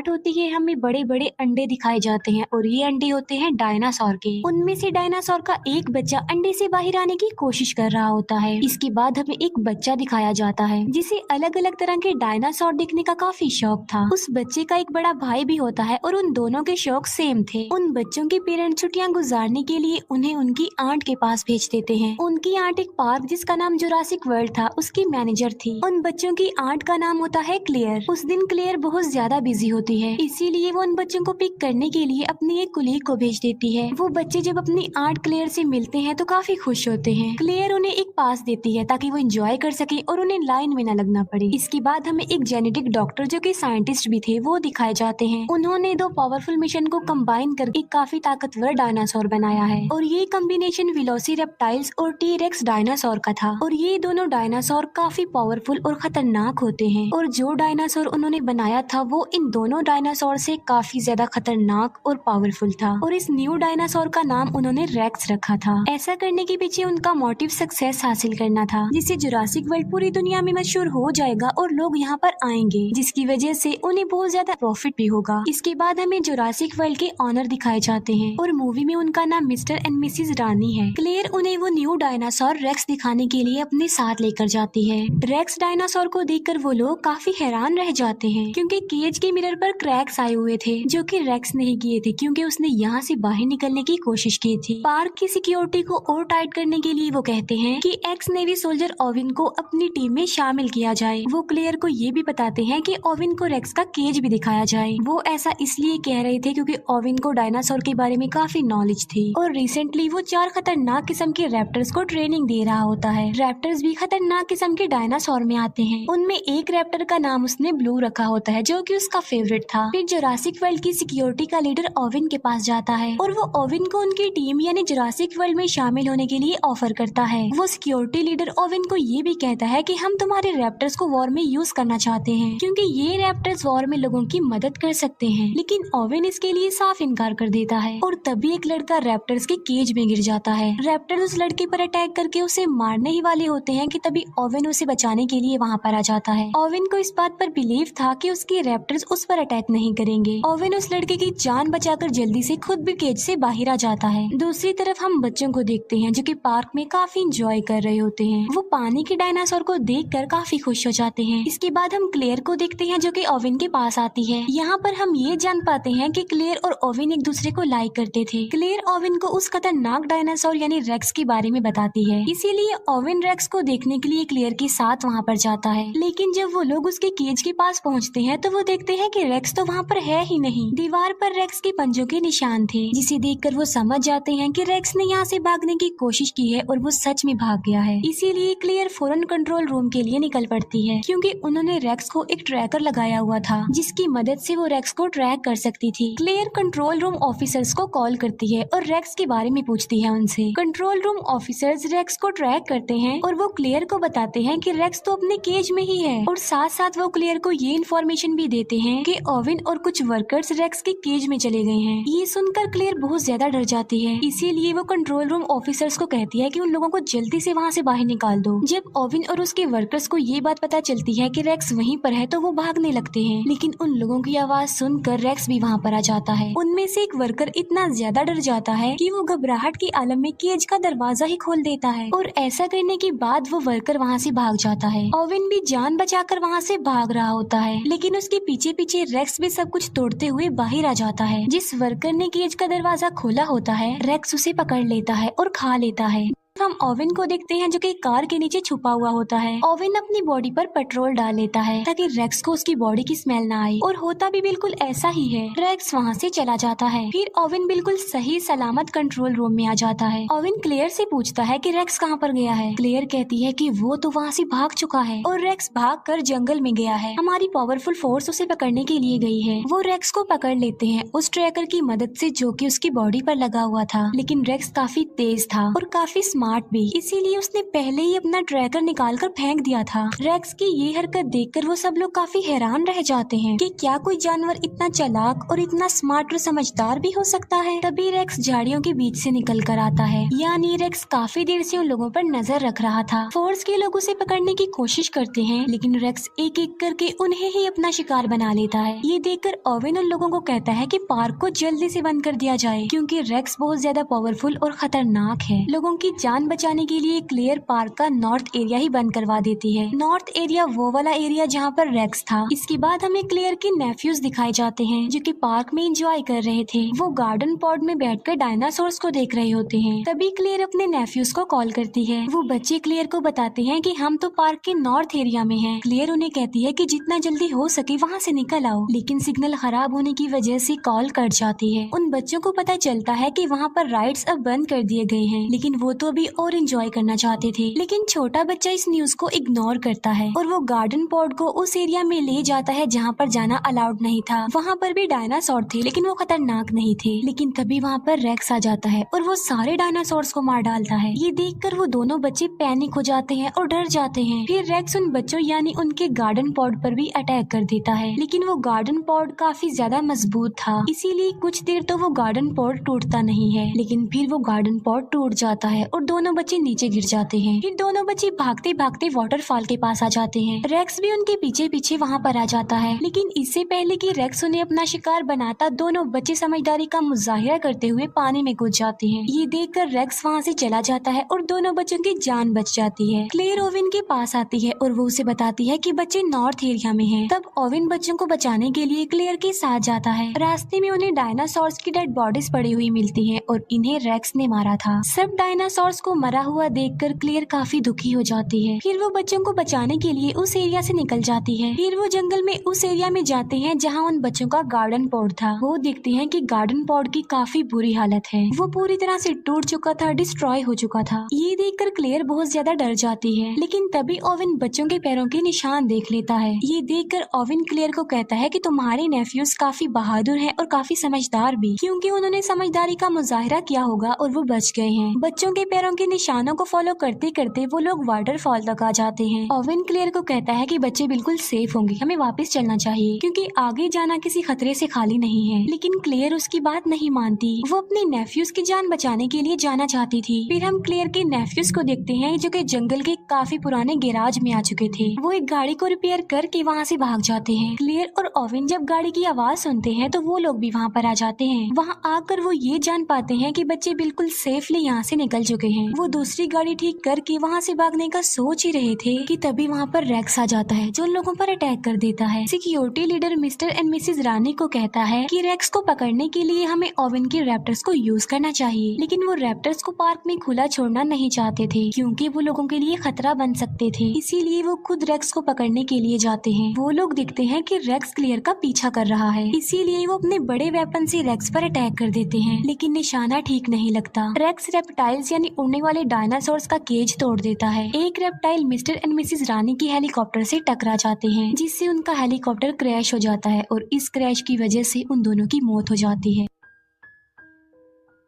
Start होती है हमें बड़े बड़े अंडे दिखाए जाते हैं और ये अंडे होते हैं डायनासोर के। उनमें से डायनासोर का एक बच्चा अंडे से बाहर आने की कोशिश कर रहा होता है। इसके बाद हमें एक बच्चा दिखाया जाता है जिसे अलग अलग तरह के डायनासोर देखने का काफी शौक था। उस बच्चे का एक बड़ा भाई भी होता है और उन दोनों के शौक सेम थे। उन बच्चों के पेरेंट्स छुट्टियां गुजारने के लिए उन्हें उनकी आंट के पास भेज देते हैं। उनकी आंट एक पार्क जिसका नाम जुरासिक वर्ल्ड था उसकी मैनेजर थी। उन बच्चों की आंट का नाम होता है क्लेयर। उस दिन क्लेयर बहुत ज्यादा बिजी होती है, इसीलिए वो उन बच्चों को पिक करने के लिए अपनी एक कुलीग को भेज देती है। वो बच्चे जब अपनी आंट क्लेयर से मिलते हैं तो काफी खुश होते हैं। क्लेयर उन्हें एक पास देती है ताकि वो एंजॉय कर सके और उन्हें लाइन में न लगना पड़े। इसके बाद हमें एक जेनेटिक डॉक्टर जो कि साइंटिस्ट भी थे वो दिखाए जाते हैं। उन्होंने दो पावरफुल मिशन को कंबाइन करके एक काफी ताकतवर डायनासोर बनाया है और ये कॉम्बिनेशन वेलोसिरेप्टाइल्स और टी-रेक्स डायनासोर का था। और ये दोनों डायनासोर काफी पावरफुल और खतरनाक होते हैं और जो डायनासोर उन्होंने बनाया था वो इन दोनों डायनासोर से काफी ज्यादा खतरनाक और पावरफुल था। और इस न्यू डायनासोर का नाम उन्होंने रेक्स रखा था। ऐसा करने के पीछे उनका मोटिव सक्सेस हासिल करना था, जिससे जुरासिक वर्ल्ड पूरी दुनिया में मशहूर हो जाएगा और लोग यहाँ पर आएंगे, जिसकी वजह से उन्हें बहुत ज्यादा प्रॉफिट भी होगा। इसके बाद हमें जुरासिक वर्ल्ड के ऑनर दिखाए जाते हैं और मूवी में उनका नाम मिस्टर एंड मिसेस रानी है। क्लेयर उन्हें वो न्यू डायनासोर रेक्स दिखाने के लिए अपने साथ लेकर जाती है। रेक्स डायनासोर को देखकर वो लोग काफी हैरान रह जाते हैं क्योंकि केज के मिरर पर क्रैक्स आए हुए थे जो कि रेक्स नहीं किए थे क्योंकि उसने यहाँ से बाहर निकलने की कोशिश की थी। पार्क की सिक्योरिटी को और टाइट करने के लिए वो कहते हैं कि एक्स नेवी सोल्जर ओविन को अपनी टीम में शामिल किया जाए। वो क्लेयर को ये भी बताते हैं कि ओविन को रेक्स का केज भी दिखाया जाए। वो ऐसा इसलिए कह रहे थे क्योंकि ओविन को डायनासोर के बारे में काफी नॉलेज थी और रिसेंटली वो 4 खतरनाक किस्म के रैप्टर्स को ट्रेनिंग दे रहा होता है। रैप्टर्स भी खतरनाक किस्म के डायनासोर में आते हैं। उनमें एक रैप्टर का नाम उसने ब्लू रखा होता है जो कि उसका फेवरेट था। फिर जुरासिक वर्ल्ड की सिक्योरिटी का लीडर ओविन के पास जाता है और वो ओविन को उनकी टीम यानी जुरासिक वर्ल्ड में शामिल होने के लिए ऑफर करता है। वो सिक्योरिटी लीडर ओविन को ये भी कहता है कि हम तुम्हारे रैप्टर्स को वॉर में यूज करना चाहते हैं क्योंकि ये रैप्टर्स वॉर में लोगों की मदद कर सकते हैं। लेकिन ओविन इसके लिए साफ इनकार कर देता है और तभी एक लड़का रैप्टर्स के केज में गिर जाता है। रैप्टर उस लड़के पर अटैक करके उसे मारने ही वाले होते हैं कि तभी ओविन उसे बचाने के लिए वहाँ पर आ जाता है। ओविन को इस बात पर बिलीव था कि उसके रैप्टर्स उस पर अटैक नहीं करेंगे। ओविन उस लड़के की जान बचाकर जल्दी से खुद भी केज से बाहर आ जाता है। दूसरी तरफ हम बच्चों को देखते हैं जो कि पार्क में काफी इंजॉय कर रहे होते हैं। वो पानी के डायनासोर को देखकर काफी खुश हो जाते हैं। इसके बाद हम क्लेयर को देखते हैं जो कि ओविन के पास आती है। यहाँ पर हम ये जान पाते हैं कि क्लेयर और ओविन एक दूसरे को लाइक करते थे। क्लेयर ओविन को उस खतरनाक डायनासोर यानी रेक्स के बारे में बताती है, इसीलिए ओविन रेक्स को देखने के लिए क्लेयर के साथ वहाँ पर जाता है। लेकिन जब वो लोग उसके केज के पास पहुँचते हैं तो वो देखते हैं कि रेक्स तो वहाँ पर है ही नहीं। दीवार पर रेक्स के पंजों के निशान थे जिसे देखकर वो समझ जाते हैं कि रेक्स ने यहाँ से भागने की कोशिश की है और वो सच में भाग गया है। इसीलिए क्लेयर फौरन कंट्रोल रूम के लिए निकल पड़ती है क्योंकि उन्होंने रेक्स को एक ट्रैकर लगाया हुआ था जिसकी मदद से वो रेक्स को ट्रैक कर सकती थी। क्लेयर कंट्रोल रूम ऑफिसर्स को कॉल करती है और रेक्स के बारे में पूछती है उनसे। कंट्रोल रूम ऑफिसर्स रेक्स को ट्रैक करते हैं और वो क्लेयर को बताते हैं कि रेक्स तो अपने केज में ही है और साथ साथ वो क्लेयर को ये इन्फॉर्मेशन भी देते हैं कि ओविन और कुछ वर्कर्स रेक्स के केज में चले गए हैं। ये सुनकर क्लेयर बहुत ज्यादा डर जाती है, इसीलिए वो कंट्रोल रूम ऑफिसर्स को कहती है कि उन लोगों को जल्दी से वहाँ से बाहर निकाल दो। जब ओविन और उसके वर्कर्स को ये बात पता चलती है कि रेक्स वहीं पर है तो वो भागने लगते हैं, लेकिन उन लोगों की आवाज सुनकर रेक्स भी वहाँ पर आ जाता है। उनमें से एक वर्कर इतना ज्यादा डर जाता है कि वो घबराहट के आलम में केज का दरवाजा ही खोल देता है और ऐसा करने के बाद वो वर्कर वहाँ से भाग जाता है। ओविन भी जान बचाकर वहाँ से भाग रहा होता है, लेकिन उसके पीछे पीछे रेक्स भी सब कुछ तोड़ते हुए बाहर आ जाता है। जिस वर्कर ने केज का दरवाजा खोला होता है रेक्स उसे पकड़ लेता है और खा लेता है। हम ओविन को देखते हैं जो कि कार के नीचे छुपा हुआ होता है। ओविन अपनी बॉडी पर पेट्रोल डाल लेता है ताकि रेक्स को उसकी बॉडी की स्मेल ना आए और होता भी बिल्कुल ऐसा ही है। रेक्स वहाँ से चला जाता है। फिर ओविन बिल्कुल सही सलामत कंट्रोल रूम में आ जाता है। ओविन क्लेयर से पूछता है कि रेक्स कहाँ पर गया है। क्लेयर कहती है कि वो तो वहाँ से भाग चुका है और रेक्स भाग कर जंगल में गया है। हमारी पावरफुल फोर्स उसे पकड़ने के लिए गई है। वो रेक्स को पकड़ लेते हैं उस ट्रैकर की मदद से जो कि उसकी बॉडी पर लगा हुआ था, लेकिन रेक्स काफी तेज था और काफी स्मार्ट स्मार्ट भी, इसीलिए उसने पहले ही अपना ट्रैकर निकाल कर फेंक दिया था। रेक्स की ये हरकत देखकर वो सब लोग काफी हैरान रह जाते हैं कि क्या कोई जानवर इतना चालाक और इतना स्मार्ट और समझदार भी हो सकता है। तभी रेक्स झाड़ियों के बीच से निकल कर आता है, यानी रेक्स काफी देर से उन लोगों पर नजर रख रहा था। फोर्स के लोग उसे पकड़ने की कोशिश करते हैं, लेकिन रेक्स एक एक करके उन्हें ही अपना शिकार बना लेता है। ये देखकर ओवेन उन लोगों को कहता है कि पार्क को जल्दी से बंद कर दिया जाए, क्योंकि रेक्स बहुत ज्यादा पावरफुल और खतरनाक है। लोगों की जान बचाने के लिए क्लेयर पार्क का नॉर्थ एरिया ही बंद करवा देती है। नॉर्थ एरिया वो वाला एरिया जहाँ पर रेक्स था। इसके बाद हमें क्लेयर के नेफ्यूज दिखाए जाते हैं, जो कि पार्क में एंजॉय कर रहे थे। वो गार्डन पॉड में बैठकर डायनासोर्स को देख रहे होते हैं। तभी क्लेयर अपने नेफ्यूज को कॉल करती है। वो बच्चे क्लेयर को बताते हैं कि हम तो पार्क के नॉर्थ एरिया में हैं। क्लेयर उन्हें कहती है कि जितना जल्दी हो सके वहाँ से निकल आओ, लेकिन सिग्नल खराब होने की वजह से कॉल कट जाती है। उन बच्चों को पता चलता है कि वहाँ पर राइड्स अब बंद कर दिए गए हैं, लेकिन वो तो अभी और एंजॉय करना चाहते थे। लेकिन छोटा बच्चा इस न्यूज को इग्नोर करता है और वो गार्डन पॉड को उस एरिया में ले जाता है जहाँ पर जाना अलाउड नहीं था। वहाँ पर भी डायनासोर थे, लेकिन वो खतरनाक नहीं थे। लेकिन तभी वहाँ पर रेक्स आ जाता है और वो सारे डायनासोर्स को मार डालता है। ये देखकर वो दोनों बच्चे पैनिक हो जाते हैं और डर जाते हैं। फिर रेक्स उन बच्चों यानी उनके गार्डन पॉड पर भी अटैक कर देता है, लेकिन वो गार्डन पॉड काफी ज्यादा मजबूत था, इसीलिए कुछ देर तो वो गार्डन पॉड टूटता नहीं है। लेकिन फिर वो गार्डन पॉड टूट जाता है और दोनों बच्चे नीचे गिर जाते हैं। फिर दोनों बच्चे भागते भागते वाटरफॉल के पास आ जाते हैं। रेक्स भी उनके पीछे पीछे वहाँ पर आ जाता है, लेकिन इससे पहले कि रेक्स उन्हें अपना शिकार बनाता, दोनों बच्चे समझदारी का मुजाहिरा करते हुए पानी में कूद जाते हैं। ये देखकर रेक्स वहाँ से चला जाता है और दोनों बच्चों की जान बच जाती है। क्लेयर ओवेन के पास आती है और वो उसे बताती है कि बच्चे नॉर्थ एरिया में हैं। तब ओवेन बच्चों को बचाने के लिए क्लेयर के साथ जाता है। रास्ते में उन्हें डायनासोर्स की डेड बॉडीज पड़ी हुई मिलती है और इन्हें रेक्स ने मारा था। सब डायनासोर्स को मरा हुआ देखकर क्लेयर काफी दुखी हो जाती है। फिर वो बच्चों को बचाने के लिए उस एरिया से निकल जाती है। फिर वो जंगल में उस एरिया में जाते हैं जहाँ उन बच्चों का गार्डन पॉड था। वो देखते हैं कि गार्डन पॉड की काफी बुरी हालत है, वो पूरी तरह से टूट चुका था, डिस्ट्रॉय हो चुका था। ये देखकर क्लेयर बहुत ज्यादा डर जाती है, लेकिन तभी ओवेन बच्चों के पैरों के निशान देख लेता है। ये देखकर ओवेन क्लेयर को कहता है कि तुम्हारे नेफ्यूज काफी बहादुर हैं और काफी समझदार भी, क्योंकि उन्होंने समझदारी का मुजाहिरा किया होगा और वो बच गए हैं। बच्चों के पैरों के निशानों को फॉलो करते करते वो लोग वाटरफॉल तक आ जाते हैं। ओवेन क्लेयर को कहता है कि बच्चे बिल्कुल सेफ होंगे, हमें वापस चलना चाहिए, क्योंकि आगे जाना किसी खतरे से खाली नहीं है। लेकिन क्लेयर उसकी बात नहीं मानती। वो अपने नेफ्यूज की जान बचाने के लिए जाना चाहती थी। फिर हम क्लेयर के नेफ्यूज को देखते हैं, जो कि जंगल के काफी पुराने गैराज में आ चुके थे। वो एक गाड़ी को रिपेयर करके वहाँ से भाग जाते हैं। क्लेयर और ओवेन जब गाड़ी की आवाज सुनते हैं तो वो लोग भी वहाँ पर आ जाते हैं। वहाँ आकर वो ये जान पाते हैं कि बच्चे बिल्कुल सेफली यहाँ से निकल चुके हैं। वो दूसरी गाड़ी ठीक करके वहाँ से भागने का सोच ही रहे थे कि तभी वहाँ पर रेक्स आ जाता है, जो लोगों पर अटैक कर देता है। Security leader mister and missus Rani को कहता है कि रेक्स को पकड़ने के लिए हमें ओवेन के रैप्टर्स को यूज करना चाहिए, लेकिन वो रैप्टर्स को पार्क में खुला छोड़ना नहीं चाहते थे, क्योंकि वो लोगों के लिए खतरा बन सकते थे। इसीलिए वो खुद रेक्स को पकड़ने के लिए जाते हैं। वो लोग देखते हैं कि रेक्स क्लेयर का पीछा कर रहा है, इसीलिए वो अपने बड़े वेपन से रेक्स पर अटैक कर देते हैं, लेकिन निशाना ठीक नहीं लगता। रेक्स रेप्टाइल्स यानी उड़ने वाले डायनासोर्स का केज तोड़ देता है। एक रेप्टाइल मिस्टर एंड मिसेज रानी की हेलीकॉप्टर से टकरा जाते हैं, जिससे उनका हेलीकॉप्टर क्रैश हो जाता है और इस क्रैश की वजह से उन दोनों की मौत हो जाती है।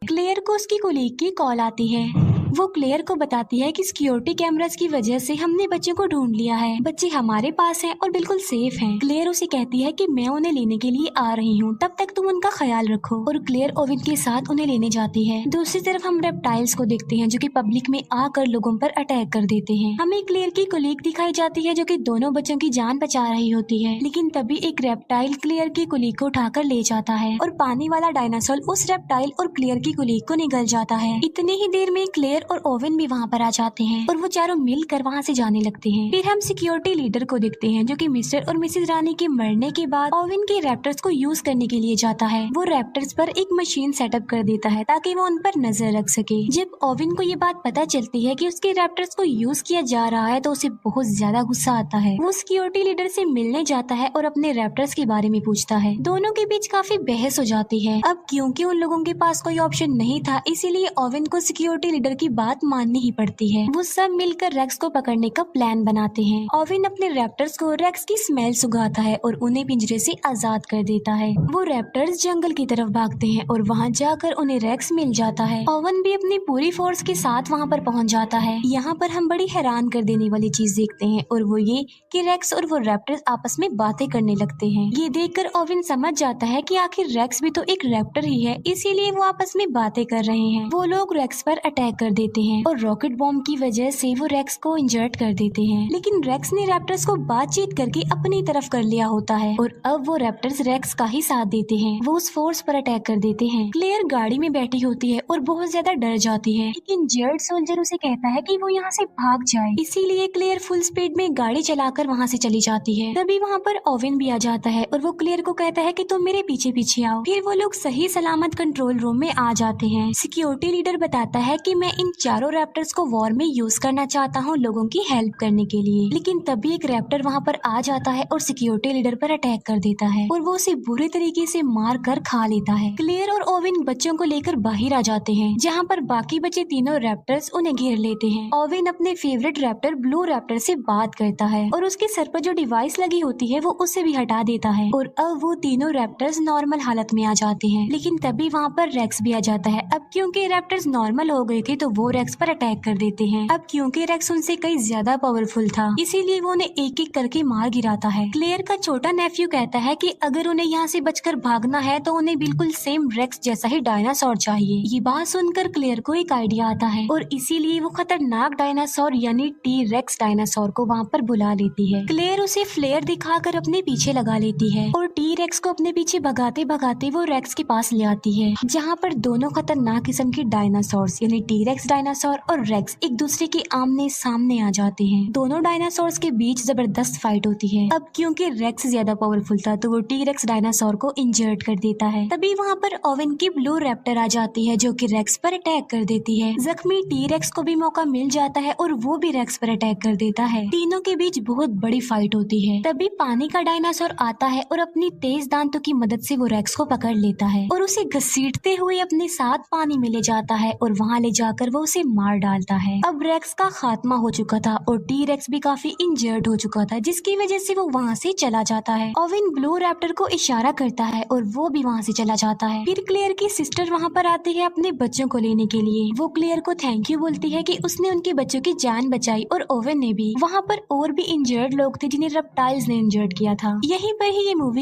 क्लेयर को उसकी कोलीग की कॉल आती है। वो क्लेयर को बताती है कि सिक्योरिटी कैमरास की वजह से हमने बच्चों को ढूंढ लिया है, बच्चे हमारे पास हैं और बिल्कुल सेफ हैं। क्लेयर उसे कहती है कि मैं उन्हें लेने के लिए आ रही हूँ, तब तक तुम उनका ख्याल रखो। और क्लेयर ओवेन के साथ उन्हें लेने जाती है। दूसरी तरफ हम रेप्टाइल्स को देखते हैं, जो कि पब्लिक में आकर लोगों पर अटैक कर देते हैं। हमें क्लेयर की कोलीग दिखाई जाती है, जो कि दोनों बच्चों की जान बचा रही होती है, लेकिन तभी एक रेप्टाइल क्लेयर की कोलीग को उठाकर ले जाता है और पानी वाला डायनासोर उस रेप्टाइल और क्लेयर की कोलीग को निगल जाता है। इतनी ही देर में क्लेयर और ओवेन भी वहाँ पर आ जाते हैं और वो चारों मिलकर वहाँ से जाने लगते हैं। फिर हम सिक्योरिटी लीडर को देखते हैं, जो कि मिस्टर और मिसेज रानी के मरने के बाद ओवेन के रैप्टर्स को यूज करने के लिए जाता है। वो रैप्टर्स पर एक मशीन सेटअप कर देता है ताकि वो उन पर नजर रख सके। जब ओवेन को ये बात पता चलती है कि उसके रैप्टर्स को यूज किया जा रहा है तो उसे बहुत ज्यादा गुस्सा आता है। वो सिक्योरिटी लीडर से मिलने जाता है और अपने रैप्टर्स के बारे में पूछता है। दोनों के बीच काफी बहस हो जाती है। अब क्योंकि उन लोगों के पास कोई ऑप्शन नहीं था, इसीलिए ओवेन को सिक्योरिटी लीडर की बात माननी ही पड़ती है। वो सब मिलकर रेक्स को पकड़ने का प्लान बनाते हैं। ओवेन अपने रैप्टर्स को रेक्स की स्मेल सुंघाता है और उन्हें पिंजरे से आजाद कर देता है। वो रैप्टर्स जंगल की तरफ भागते हैं और वहाँ जाकर उन्हें रेक्स मिल जाता है। ओवेन भी अपनी पूरी फोर्स के साथ वहाँ पर पहुँच जाता है। यहाँ पर हम बड़ी हैरान कर देने वाली चीज देखते हैं और वो ये कि रेक्स और वो रैप्टर्स आपस में बातें करने लगते हैं। ये देखकर ओवेन समझ जाता है कि आखिर रेक्स भी तो एक रैप्टर ही है, इसीलिए वो आपस में बातें कर रहे हैं। वो लोग रेक्स पर अटैक कर देते हैं और रॉकेट बॉम्ब की वजह से वो रेक्स को इंजर्ड कर देते हैं। लेकिन रेक्स ने रैप्टर्स को बातचीत करके अपनी तरफ कर लिया होता है और अब वो रैप्टर्स रेक्स का ही साथ देते हैं। वो उस फोर्स पर अटैक कर देते हैं। क्लेयर गाड़ी में बैठी होती है और बहुत ज्यादा डर जाती है, लेकिन जर्ड सोल्जर उसे कहता है कि वो यहाँ से भाग जाए, इसीलिए क्लेयर फुल स्पीड में गाड़ी चलाकर वहाँ से चली जाती है। तभी वहाँ पर ओवेन भी आ जाता है और वो क्लेयर को कहता है कि तुम मेरे पीछे पीछे आओ। फिर वो लोग सही सलामत कंट्रोल रूम में आ जाते हैं। सिक्योरिटी लीडर बताता है कि मैं इन चारों रैप्टर्स को वॉर में यूज करना चाहता हूँ लोगों की हेल्प करने के लिए। लेकिन तभी एक रैप्टर वहाँ पर आ जाता है और सिक्योरिटी लीडर पर अटैक कर देता है और वो उसे बुरे तरीके से मार कर खा लेता है। क्लेयर और ओवेन बच्चों को लेकर बाहर आ जाते हैं, जहाँ पर बाकी बचे तीनों रैप्टर्स उन्हें घेर लेते हैं। ओवेन अपने फेवरेट रैप्टर ब्लू रैप्टर से बात करता है और उसके सर पर जो डिवाइस लगी होती है वो उसे भी हटा देता है और अब वो तीनों रैप्टर्स नॉर्मल हालत में आ जाते हैं। लेकिन तभी वहाँ पर रेक्स भी आ जाता है। अब क्योंकि रैप्टर्स नॉर्मल हो गए थे तो वो रेक्स पर अटैक कर देते हैं। अब क्योंकि रेक्स उनसे कई ज्यादा पावरफुल था, इसीलिए वो उन्हें एक एक करके मार गिराता है। क्लेयर का छोटा नेफ्यू कहता है कि अगर उन्हें यहाँ से बचकर भागना है तो उन्हें बिल्कुल सेम रेक्स जैसा ही डायनासोर चाहिए। ये बात सुनकर क्लेयर को एक आइडिया आता है और इसीलिए वो खतरनाक डायनासोर यानी टी रेक्स डायनासोर को वहाँ पर बुला लेती है। क्लेयर उसे फ्लेयर दिखाकर अपने पीछे लगा लेती है और टी रेक्स को अपने पीछे भगाते भगाते वो रेक्स के पास ले आती है, जहाँ पर दोनों खतरनाक किस्म के डायनासोर्स यानी टी रेक्स डायनासोर और रेक्स एक दूसरे के आमने सामने आ जाते हैं। दोनों डायनासोर्स के बीच जबरदस्त फाइट होती है। अब क्योंकि रेक्स ज्यादा पावरफुल था तो वो टी रेक्स डायनासोर को इंजर्ड कर देता है। तभी वहाँ पर ओवेन की ब्लू रैप्टर आ जाती है जो कि रेक्स पर अटैक कर देती है। जख्मी टी रेक्स को भी मौका मिल जाता है और वो भी रेक्स पर अटैक कर देता है। तीनों के बीच बहुत बड़ी फाइट होती है। तभी पानी का डायनासोर आता है और अपनी तेज दांतों की मदद से वो रेक्स को पकड़ लेता है और उसे घसीटते हुए अपने साथ पानी में ले जाता है और वहाँ ले जाकर वो उसे मार डालता है। अब रेक्स का खात्मा हो चुका था और टी रेक्स भी काफी इंजर्ड हो चुका था, जिसकी वजह से वो वहाँ से चला जाता है। ओवेन ब्लू रैप्टर को इशारा करता है और वो भी वहाँ से चला जाता है। फिर क्लेयर की सिस्टर वहाँ पर आती है अपने बच्चों को लेने के लिए। वो क्लेयर को थैंक यू बोलती है कि उसने उनके बच्चों की जान बचाई और ओवेन ने भी। वहाँ पर और भी इंजर्ड लोग थे जिन्हें रेप्टाइल्स ने इंजर्ड किया था। यहीं पर ही ये मूवी